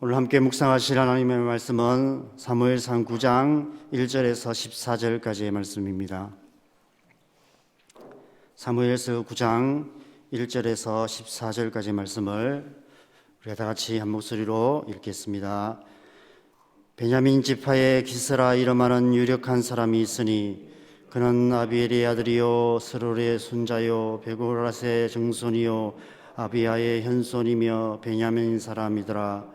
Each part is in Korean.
오늘 함께 묵상하실 하나님의 말씀은 사무엘상 9장 1절에서 14절까지의 말씀입니다. 사무엘상 9장 1절에서 14절까지의 말씀을 우리가 다 같이 한 목소리로 읽겠습니다. 베냐민 지파에 기스라 이름하는 유력한 사람이 있으니 그는 아비엘의 아들이요 스롤의 손자요 베고라스의 증손이요 아비야의 현손이며 베냐민 사람이더라.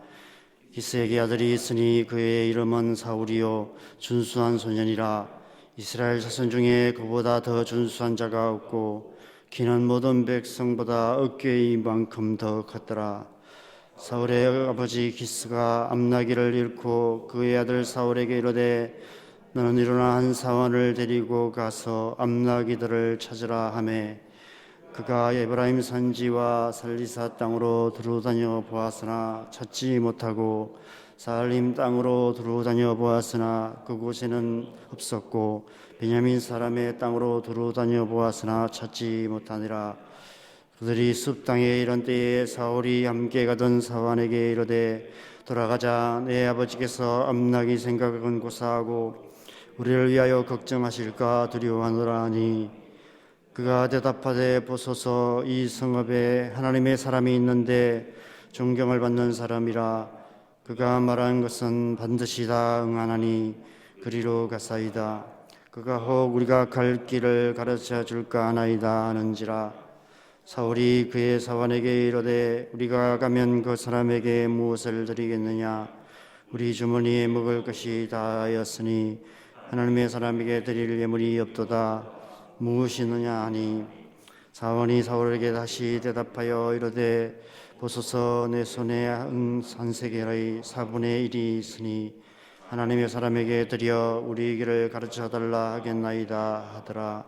기스에게 아들이 있으니 그의 이름은 사울이요 준수한 소년이라. 이스라엘 자손 중에 그보다 더 준수한 자가 없고 키는 모든 백성보다 어깨의 만큼 더 컸더라. 사울의 아버지 기스가 암나기를 잃고 그의 아들 사울에게 이르되 너는 일어나 한 사원을 데리고 가서 암나기들을 찾으라 하매 그가 에브라임 산지와 살리사 땅으로 두루다녀 보았으나 찾지 못하고 사알림 땅으로 두루다녀 보았으나 그곳에는 없었고 베냐민 사람의 땅으로 두루다녀 보았으나 찾지 못하니라. 그들이 숲 땅에 이른 때에 사울이 함께 가던 사환에게 이르되 돌아가자. 내 아버지께서 암나기 생각은 고사하고 우리를 위하여 걱정하실까 두려워하노라 하니 그가 대답하되 보소서 이 성읍에 하나님의 사람이 있는데 존경을 받는 사람이라. 그가 말한 것은 반드시 다 응하나니 그리로 가사이다. 그가 혹 우리가 갈 길을 가르쳐 줄까 하나이다 하는지라. 사울이 그의 사환에게 이르되 우리가 가면 그 사람에게 무엇을 드리겠느냐. 우리 주머니에 먹을 것이 다하였으니 하나님의 사람에게 드릴 예물이 없도다. 무엇이 있느냐 하니 사원이 사울에게 다시 대답하여 이르되 보소서 내 손에 산세겔의 4분의 1이 있으니 하나님의 사람에게 드려 우리 길을 가르쳐달라 하겠나이다 하더라.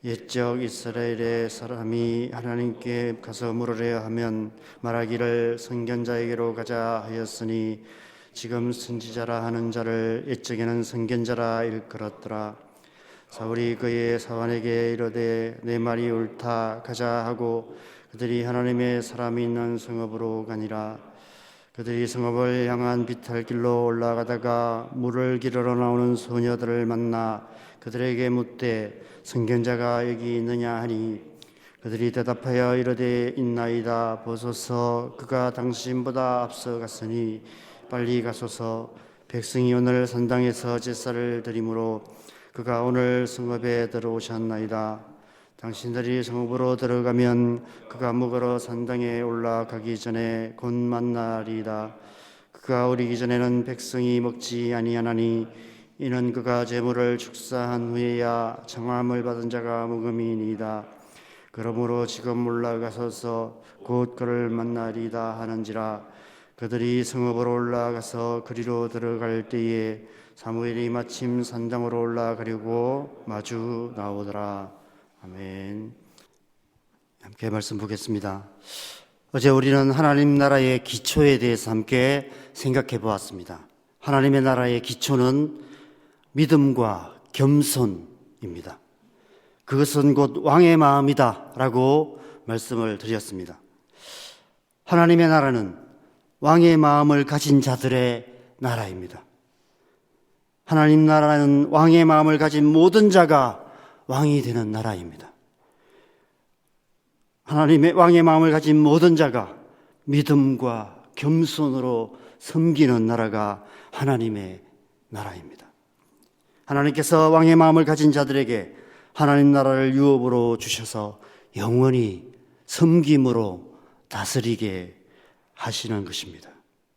옛적 이스라엘의 사람이 하나님께 가서 물으려 하면 말하기를 선견자에게로 가자 하였으니 지금 선지자라 하는 자를 옛적에는 선견자라 일컬었더라. 사울이 그의 사환에게 이르되 내 말이 옳다 가자 하고 그들이 하나님의 사람이 있는 성읍으로 가니라. 그들이 성읍을 향한 비탈길로 올라가다가 물을 기르러 나오는 소녀들을 만나 그들에게 묻되 선견자가 여기 있느냐 하니 그들이 대답하여 이르되 있나이다. 보소서 그가 당신보다 앞서 갔으니 빨리 가소서. 백성이 오늘 산당에서 제사를 드리므로 그가 오늘 성읍에 들어오셨나이다. 당신들이 성읍으로 들어가면 그가 먹으러 산당에 올라가기 전에 곧 만나리이다. 그가 오리기 전에는 백성이 먹지 아니하나니 이는 그가 제물을 축사한 후에야 정함을 받은 자가 먹음이니이다. 그러므로 지금 올라가소서 곧 그를 만나리이다 하는지라. 그들이 성읍으로 올라가서 그리로 들어갈 때에 사무엘이 마침 산당으로 올라가려고 마주 나오더라. 아멘. 함께 말씀 보겠습니다. 어제 우리는 하나님 나라의 기초에 대해서 함께 생각해 보았습니다. 하나님의 나라의 기초는 믿음과 겸손입니다. 그것은 곧 왕의 마음이다 라고 말씀을 드렸습니다. 하나님의 나라는 왕의 마음을 가진 자들의 나라입니다. 하나님 나라는 왕의 마음을 가진 모든 자가 왕이 되는 나라입니다. 하나님의 왕의 마음을 가진 모든 자가 믿음과 겸손으로 섬기는 나라가 하나님의 나라입니다. 하나님께서 왕의 마음을 가진 자들에게 하나님 나라를 유업으로 주셔서 영원히 섬김으로 다스리게 하시는 것입니다.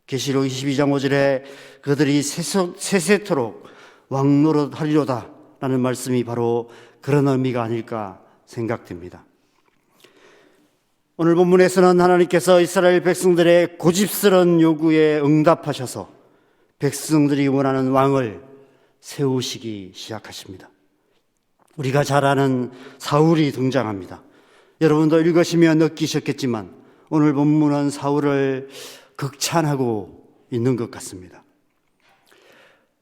계시록 22장 5절에 그들이 세세토록 왕노릇 하리로다 라는 말씀이 바로 그런 의미가 아닐까 생각됩니다. 오늘 본문에서는 하나님께서 이스라엘 백성들의 고집스러운 요구에 응답하셔서 백성들이 원하는 왕을 세우시기 시작하십니다. 우리가 잘 아는 사울이 등장합니다. 여러분도 읽으시며 느끼셨겠지만 오늘 본문은 사울을 극찬하고 있는 것 같습니다.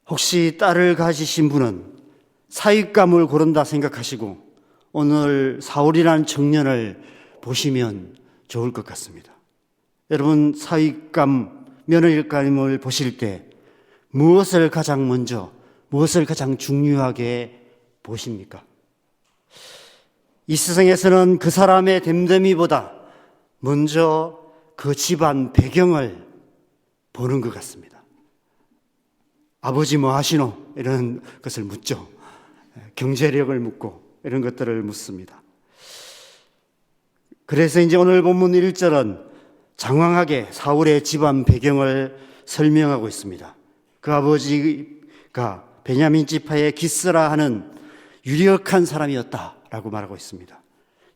혹시 딸을 가지신 분은 사윗감을 고른다 생각하시고 오늘 사울이라는 청년을 보시면 좋을 것 같습니다. 여러분, 사윗감 며느리감을 보실 때 무엇을 가장 먼저, 무엇을 가장 중요하게 보십니까? 이 세상에서는 그 사람의 됨됨이보다 먼저 그 집안 배경을 보는 것 같습니다. 아버지 뭐 하시노? 이런 것을 묻죠. 경제력을 묻고 이런 것들을 묻습니다. 그래서 이제 오늘 본문 1절은 장황하게 사울의 집안 배경을 설명하고 있습니다. 그 아버지가 베냐민 지파의 기스라 하는 유력한 사람이었다라고 말하고 있습니다.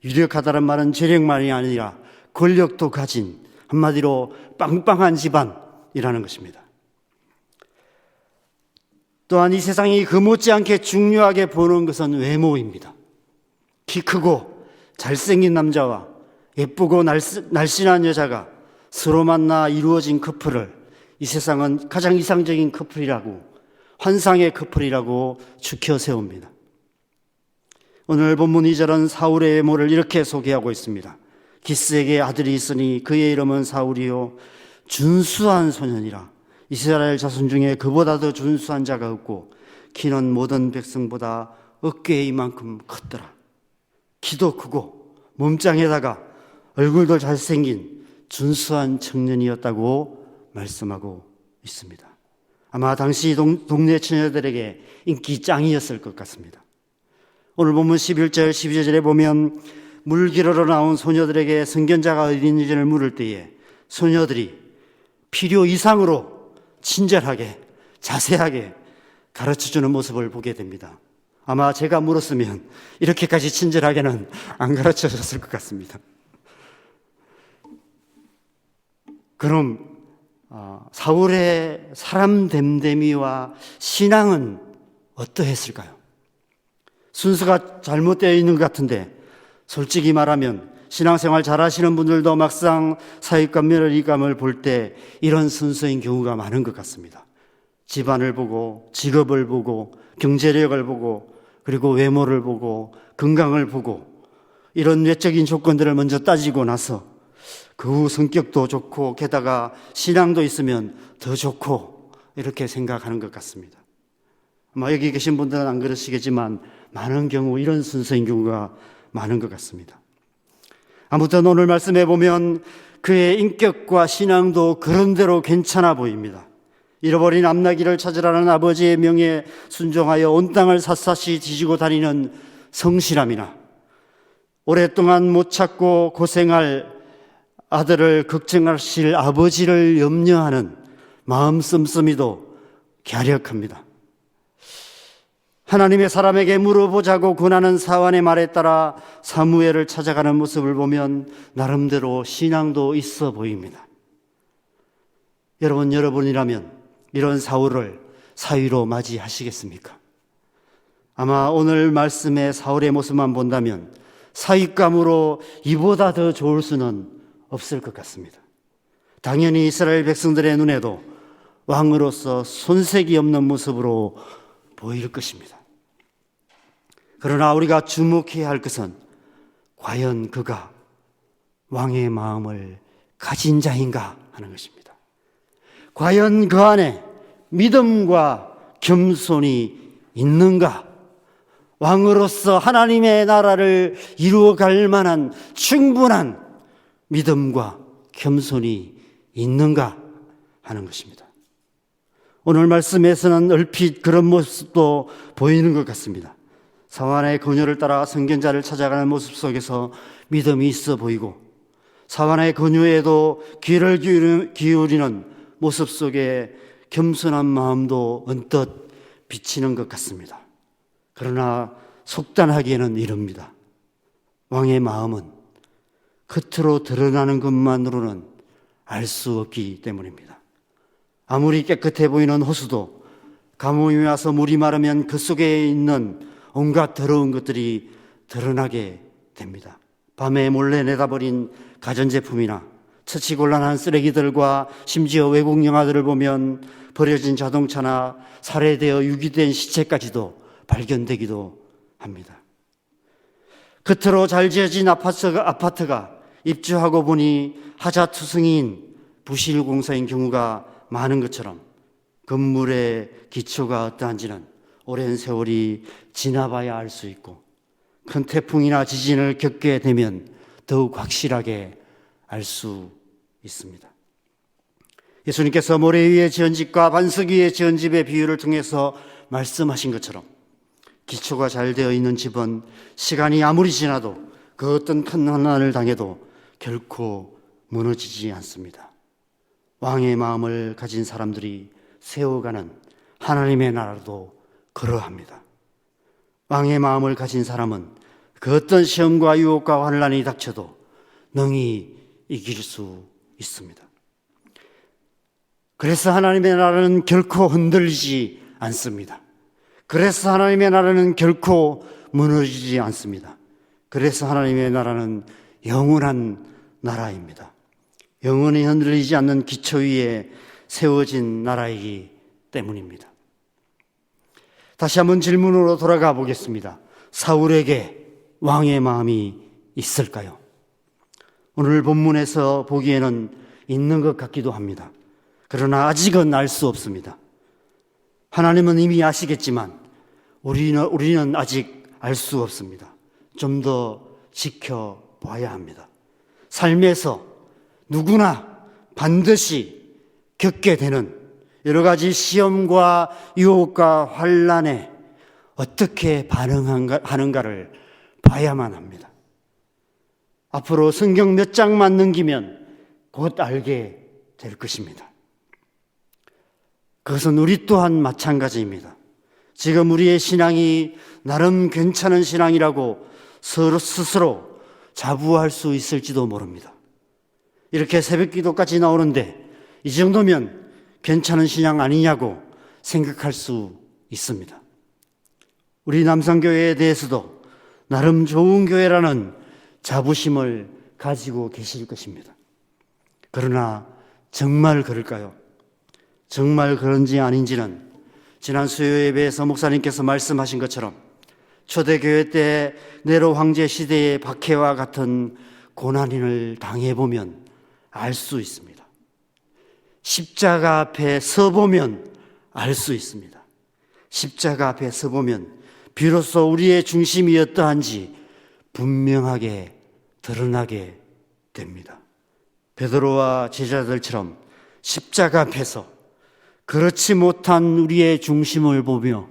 유력하다는 말은 재력만이 아니라 권력도 가진, 한마디로 빵빵한 집안이라는 것입니다. 또한 이 세상이 그 못지않게 중요하게 보는 것은 외모입니다. 키 크고 잘생긴 남자와 예쁘고 날씬한 여자가 서로 만나 이루어진 커플을 이 세상은 가장 이상적인 커플이라고, 환상의 커플이라고 추켜 세웁니다. 오늘 본문 2절은 사울의 외모를 이렇게 소개하고 있습니다. 기스에게 아들이 있으니 그의 이름은 사울이요 준수한 소년이라. 이스라엘 자손 중에 그보다 더 준수한 자가 없고 키는 모든 백성보다 어깨에 이만큼 컸더라. 키도 크고 몸짱에다가 얼굴도 잘생긴 준수한 청년이었다고 말씀하고 있습니다. 아마 당시 동네 처녀들에게 인기 짱이었을 것 같습니다. 오늘 본문 11절 12절에 보면 물기르러 나온 소녀들에게 선견자가 어디 있는지를 물을 때에 소녀들이 필요 이상으로 친절하게 자세하게 가르쳐주는 모습을 보게 됩니다. 아마 제가 물었으면 이렇게까지 친절하게는 안 가르쳐줬을 것 같습니다. 그럼 사울의 사람 됨됨이와 신앙은 어떠했을까요? 순서가 잘못되어 있는 것 같은데 솔직히 말하면 신앙생활 잘하시는 분들도 막상 사윗감 며느리감을 볼 때 이런 순서인 경우가 많은 것 같습니다. 집안을 보고 직업을 보고 경제력을 보고 그리고 외모를 보고 건강을 보고 이런 외적인 조건들을 먼저 따지고 나서 그 후 성격도 좋고 게다가 신앙도 있으면 더 좋고 이렇게 생각하는 것 같습니다. 아마 여기 계신 분들은 안 그러시겠지만 많은 경우 이런 순서인 경우가 많은 것 같습니다. 아무튼 오늘 말씀해 보면 그의 인격과 신앙도 그런대로 괜찮아 보입니다. 잃어버린 암나귀를 찾으라는 아버지의 명에 순종하여 온 땅을 샅샅이 뒤지고 다니는 성실함이나 오랫동안 못 찾고 고생할 아들을 걱정하실 아버지를 염려하는 마음 씀씀이도 갸력합니다. 하나님의 사람에게 물어보자고 권하는 사환의 말에 따라 사무엘을 찾아가는 모습을 보면 나름대로 신앙도 있어 보입니다. 여러분이라면 이런 사울을 사위로 맞이하시겠습니까? 아마 오늘 말씀의 사울의 모습만 본다면 사윗감으로 이보다 더 좋을 수는 없을 것 같습니다. 당연히 이스라엘 백성들의 눈에도 왕으로서 손색이 없는 모습으로 보일 것입니다. 그러나 우리가 주목해야 할 것은 과연 그가 왕의 마음을 가진 자인가 하는 것입니다. 과연 그 안에 믿음과 겸손이 있는가? 왕으로서 하나님의 나라를 이루어갈 만한 충분한 믿음과 겸손이 있는가 하는 것입니다. 오늘 말씀에서는 얼핏 그런 모습도 보이는 것 같습니다. 사환의 권유를 따라 선견자를 찾아가는 모습 속에서 믿음이 있어 보이고 사환의 권유에도 귀를 기울이는 모습 속에 겸손한 마음도 언뜻 비치는 것 같습니다. 그러나 속단하기에는 이릅니다. 왕의 마음은 겉으로 드러나는 것만으로는 알 수 없기 때문입니다. 아무리 깨끗해 보이는 호수도 가뭄이 와서 물이 마르면 그 속에 있는 온갖 더러운 것들이 드러나게 됩니다. 밤에 몰래 내다버린 가전제품이나 처치곤란한 쓰레기들과 심지어 외국 영화들을 보면 버려진 자동차나 살해되어 유기된 시체까지도 발견되기도 합니다. 겉으로 잘 지어진 아파트가 입주하고 보니 하자투성이인 부실 공사인 경우가 많은 것처럼 건물의 기초가 어떠한지는 오랜 세월이 지나봐야 알 수 있고 큰 태풍이나 지진을 겪게 되면 더욱 확실하게 알 수 있습니다. 예수님께서 모래 위에 지은 집과 반석 위에 지은 집의 비유를 통해서 말씀하신 것처럼 기초가 잘 되어 있는 집은 시간이 아무리 지나도 그 어떤 큰 환난을 당해도 결코 무너지지 않습니다. 왕의 마음을 가진 사람들이 세워가는 하나님의 나라도 그러합니다. 왕의 마음을 가진 사람은 그 어떤 시험과 유혹과 환난이 닥쳐도 능히 이길 수 있습니다. 그래서 하나님의 나라는 결코 흔들리지 않습니다. 그래서 하나님의 나라는 결코 무너지지 않습니다. 그래서 하나님의 나라는 영원한 나라입니다. 영원히 흔들리지 않는 기초 위에 세워진 나라이기 때문입니다. 다시 한번 질문으로 돌아가 보겠습니다. 사울에게 왕의 마음이 있을까요? 오늘 본문에서 보기에는 있는 것 같기도 합니다. 그러나 아직은 알 수 없습니다. 하나님은 이미 아시겠지만 우리는 아직 알 수 없습니다. 좀 더 지켜봐야 합니다. 삶에서 누구나 반드시 겪게 되는 여러 가지 시험과 유혹과 환난에 어떻게 반응하는가를 봐야만 합니다. 앞으로 성경 몇 장만 넘기면 곧 알게 될 것입니다. 그것은 우리 또한 마찬가지입니다. 지금 우리의 신앙이 나름 괜찮은 신앙이라고 서로 스스로 자부할 수 있을지도 모릅니다. 이렇게 새벽 기도까지 나오는데 이 정도면 괜찮은 신앙 아니냐고 생각할 수 있습니다. 우리 남성교회에 대해서도 나름 좋은 교회라는 자부심을 가지고 계실 것입니다. 그러나 정말 그럴까요? 정말 그런지 아닌지는 지난 수요 예배에서 목사님께서 말씀하신 것처럼 초대교회 때 네로 황제 시대의 박해와 같은 고난을 당해보면 알 수 있습니다. 십자가 앞에 서보면 알 수 있습니다. 십자가 앞에 서보면 비로소 우리의 중심이 어떠한지 분명하게 드러나게 됩니다. 베드로와 제자들처럼 십자가 앞에서 그렇지 못한 우리의 중심을 보며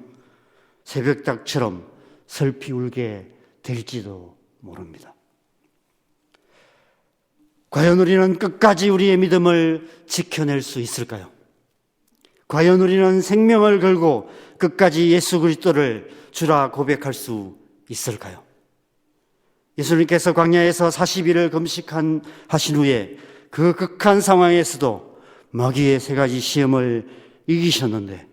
새벽닭처럼 슬피 울게 될지도 모릅니다. 과연 우리는 끝까지 우리의 믿음을 지켜낼 수 있을까요? 과연 우리는 생명을 걸고 끝까지 예수 그리스도를 주라 고백할 수 있을까요? 예수님께서 광야에서 40일을 금식하신 후에 그 극한 상황에서도 마귀의 세 가지 시험을 이기셨는데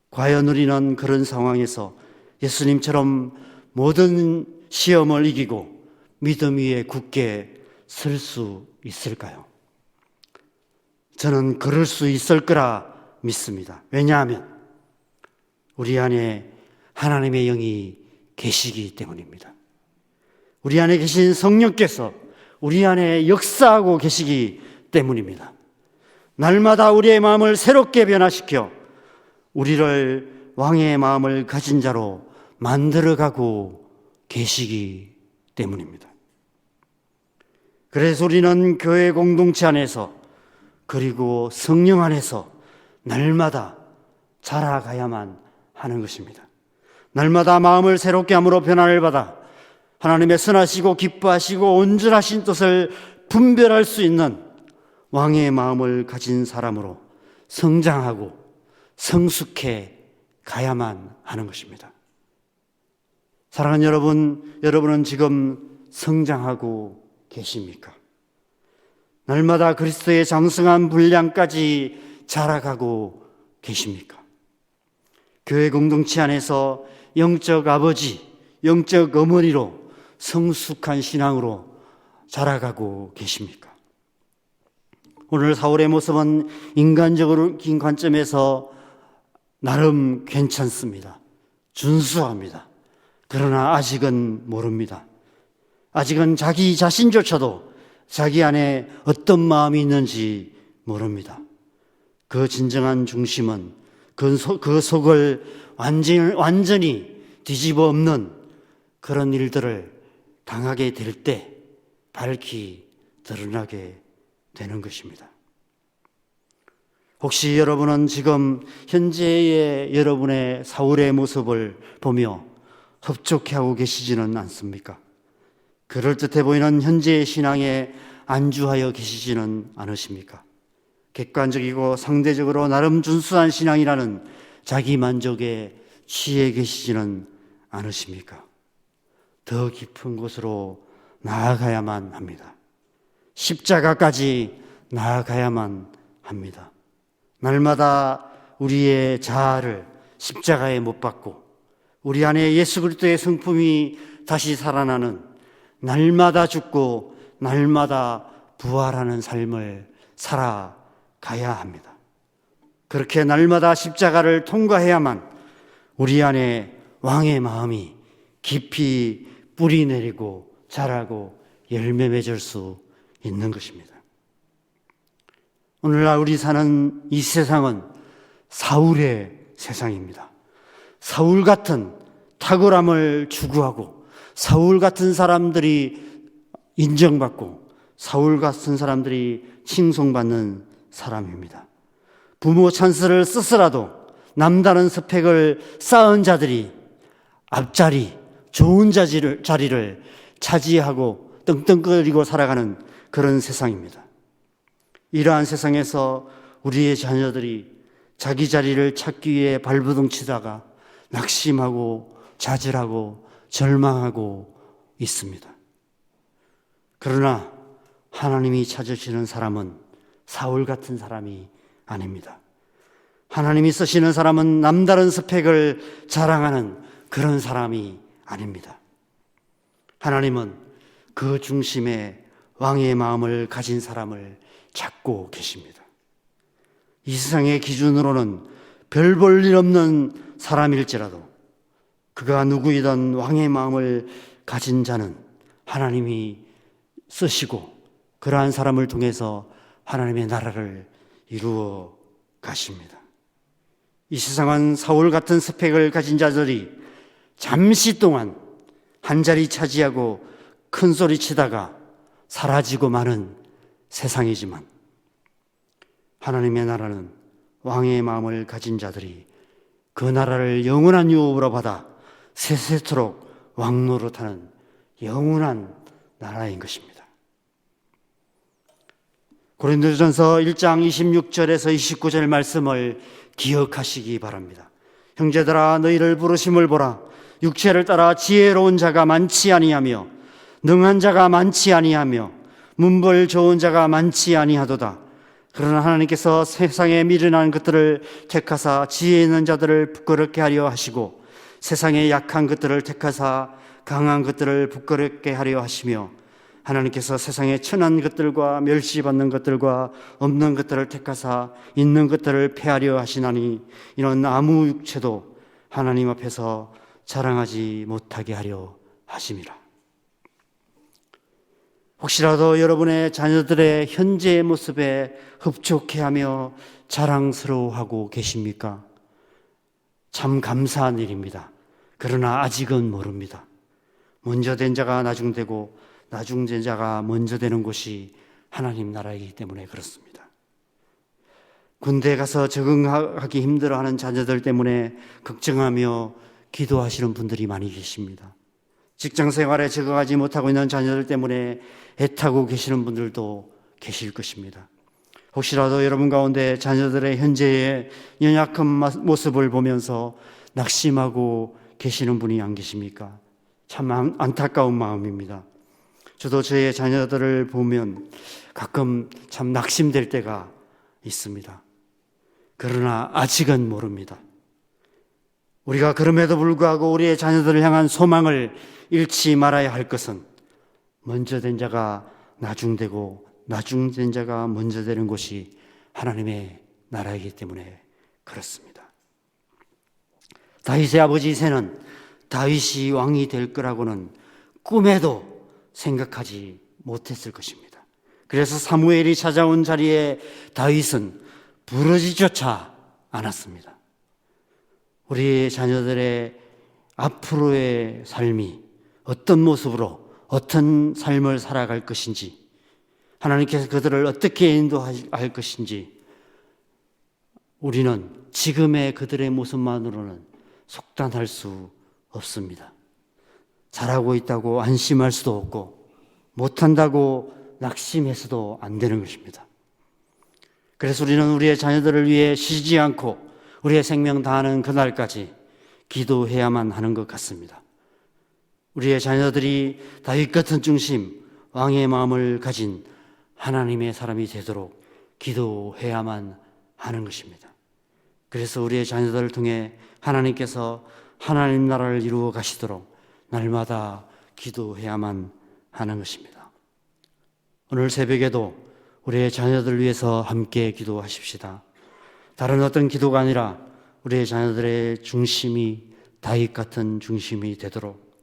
과연 우리는 그런 상황에서 예수님처럼 모든 시험을 이기고 믿음 위에 굳게 설 수 있을까요? 저는 그럴 수 있을 거라 믿습니다. 왜냐하면 우리 안에 하나님의 영이 계시기 때문입니다. 우리 안에 계신 성령께서 우리 안에 역사하고 계시기 때문입니다. 날마다 우리의 마음을 새롭게 변화시켜 우리를 왕의 마음을 가진 자로 만들어가고 계시기 때문입니다. 그래서 우리는 교회 공동체 안에서 그리고 성령 안에서 날마다 자라가야만 하는 것입니다. 날마다 마음을 새롭게 함으로 변화를 받아 하나님의 선하시고 기뻐하시고 온전하신 뜻을 분별할 수 있는 왕의 마음을 가진 사람으로 성장하고 성숙해 가야만 하는 것입니다. 사랑하는 여러분, 여러분은 지금 성장하고 계십니까? 날마다 그리스도의 장성한 분량까지 자라가고 계십니까? 교회 공동체 안에서 영적 아버지, 영적 어머니로 성숙한 신앙으로 자라가고 계십니까? 오늘 사울의 모습은 인간적인 관점에서 나름 괜찮습니다. 준수합니다. 그러나 아직은 모릅니다. 아직은 자기 자신조차도 자기 안에 어떤 마음이 있는지 모릅니다. 그 진정한 중심은 그 속을 완전히 뒤집어 엎는 그런 일들을 당하게 될 때 밝히 드러나게 되는 것입니다. 혹시 여러분은 지금 현재의 여러분의 사울의 모습을 보며 흡족해하고 계시지는 않습니까? 그럴듯해 보이는 현재의 신앙에 안주하여 계시지는 않으십니까? 객관적이고 상대적으로 나름 준수한 신앙이라는 자기 만족에 취해 계시지는 않으십니까? 더 깊은 곳으로 나아가야만 합니다. 십자가까지 나아가야만 합니다. 날마다 우리의 자아를 십자가에 못 박고 우리 안에 예수 그리스도의 성품이 다시 살아나는 날마다 죽고 날마다 부활하는 삶을 살아가야 합니다. 그렇게 날마다 십자가를 통과해야만 우리 안에 왕의 마음이 깊이 뿌리 내리고 자라고 열매 맺을 수 있는 것입니다. 오늘날 우리 사는 이 세상은 사울의 세상입니다. 사울 같은 탁월함을 추구하고 사울 같은 사람들이 인정받고 사울 같은 사람들이 칭송받는 사람입니다. 부모 찬스를 쓰서라도 남다른 스펙을 쌓은 자들이 앞자리, 좋은 자리를 차지하고 떵떵거리고 살아가는 그런 세상입니다. 이러한 세상에서 우리의 자녀들이 자기 자리를 찾기 위해 발버둥 치다가 낙심하고 좌절하고 절망하고 있습니다. 그러나 하나님이 찾으시는 사람은 사울 같은 사람이 아닙니다. 하나님이 쓰시는 사람은 남다른 스펙을 자랑하는 그런 사람이 아닙니다. 하나님은 그 중심에 왕의 마음을 가진 사람을 찾고 계십니다. 이 세상의 기준으로는 별 볼 일 없는 사람일지라도 그가 누구이든 왕의 마음을 가진 자는 하나님이 쓰시고 그러한 사람을 통해서 하나님의 나라를 이루어 가십니다. 이 세상은 사울 같은 스펙을 가진 자들이 잠시 동안 한 자리 차지하고 큰 소리 치다가 사라지고 마는 세상이지만 하나님의 나라는 왕의 마음을 가진 자들이 그 나라를 영원한 유업으로 받아 세세토록 왕노릇하는 영원한 나라인 것입니다. 고린도전서 1장 26절에서 29절 말씀을 기억하시기 바랍니다. 형제들아 너희를 부르심을 보라. 육체를 따라 지혜로운 자가 많지 아니하며 능한 자가 많지 아니하며 문벌 좋은 자가 많지 아니하도다. 그러나 하나님께서 세상에 미련한 것들을 택하사 지혜 있는 자들을 부끄럽게 하려 하시고 세상에 약한 것들을 택하사 강한 것들을 부끄럽게 하려 하시며 하나님께서 세상에 천한 것들과 멸시받는 것들과 없는 것들을 택하사 있는 것들을 폐하려 하시나니 이는 아무 육체도 하나님 앞에서 자랑하지 못하게 하려 하심이라. 혹시라도 여러분의 자녀들의 현재의 모습에 흡족해하며 자랑스러워하고 계십니까? 참 감사한 일입니다. 그러나 아직은 모릅니다. 먼저 된 자가 나중되고 나중된 자가 먼저 되는 곳이 하나님 나라이기 때문에 그렇습니다. 군대에 가서 적응하기 힘들어하는 자녀들 때문에 걱정하며 기도하시는 분들이 많이 계십니다. 직장 생활에 적응하지 못하고 있는 자녀들 때문에 애타고 계시는 분들도 계실 것입니다. 혹시라도 여러분 가운데 자녀들의 현재의 연약한 모습을 보면서 낙심하고 계시는 분이 안 계십니까? 참 안타까운 마음입니다. 저도 저의 자녀들을 보면 가끔 참 낙심될 때가 있습니다. 그러나 아직은 모릅니다. 우리가 그럼에도 불구하고 우리의 자녀들을 향한 소망을 잃지 말아야 할 것은 먼저 된 자가 나중되고 나중된 자가 먼저 되는 곳이 하나님의 나라이기 때문에 그렇습니다. 다윗의 아버지 이새는 다윗이 왕이 될 거라고는 꿈에도 생각하지 못했을 것입니다. 그래서 사무엘이 찾아온 자리에 다윗은 부르짖조차 않았습니다. 우리 자녀들의 앞으로의 삶이 어떤 모습으로 어떤 삶을 살아갈 것인지, 하나님께서 그들을 어떻게 인도할 것인지 우리는 지금의 그들의 모습만으로는 속단할 수 없습니다. 잘하고 있다고 안심할 수도 없고 못한다고 낙심해서도 안 되는 것입니다. 그래서 우리는 우리의 자녀들을 위해 쉬지 않고 우리의 생명 다하는 그날까지 기도해야만 하는 것 같습니다. 우리의 자녀들이 다윗 같은 중심, 왕의 마음을 가진 하나님의 사람이 되도록 기도해야만 하는 것입니다. 그래서 우리의 자녀들을 통해 하나님께서 하나님 나라를 이루어 가시도록 날마다 기도해야만 하는 것입니다. 오늘 새벽에도 우리의 자녀들을 위해서 함께 기도하십시다. 다른 어떤 기도가 아니라 우리의 자녀들의 중심이 다윗 같은 중심이 되도록,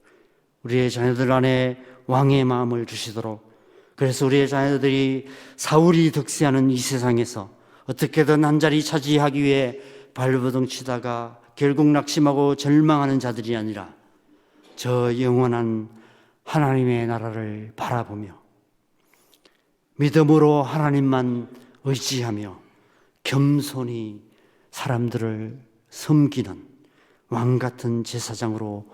우리의 자녀들 안에 왕의 마음을 주시도록, 그래서 우리의 자녀들이 사울이 득세하는 이 세상에서 어떻게든 한 자리 차지하기 위해 발버둥 치다가 결국 낙심하고 절망하는 자들이 아니라 저 영원한 하나님의 나라를 바라보며 믿음으로 하나님만 의지하며 겸손히 사람들을 섬기는 왕 같은 제사장으로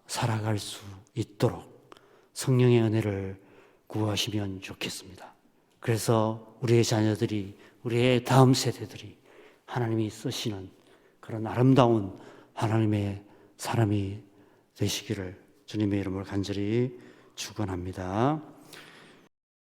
살아갈 수 있도록 성령의 은혜를 구하시면 좋겠습니다. 그래서 우리의 자녀들이, 우리의 다음 세대들이 하나님이 쓰시는 그런 아름다운 하나님의 사람이 되시기를 주님의 이름으로 간절히 축원합니다.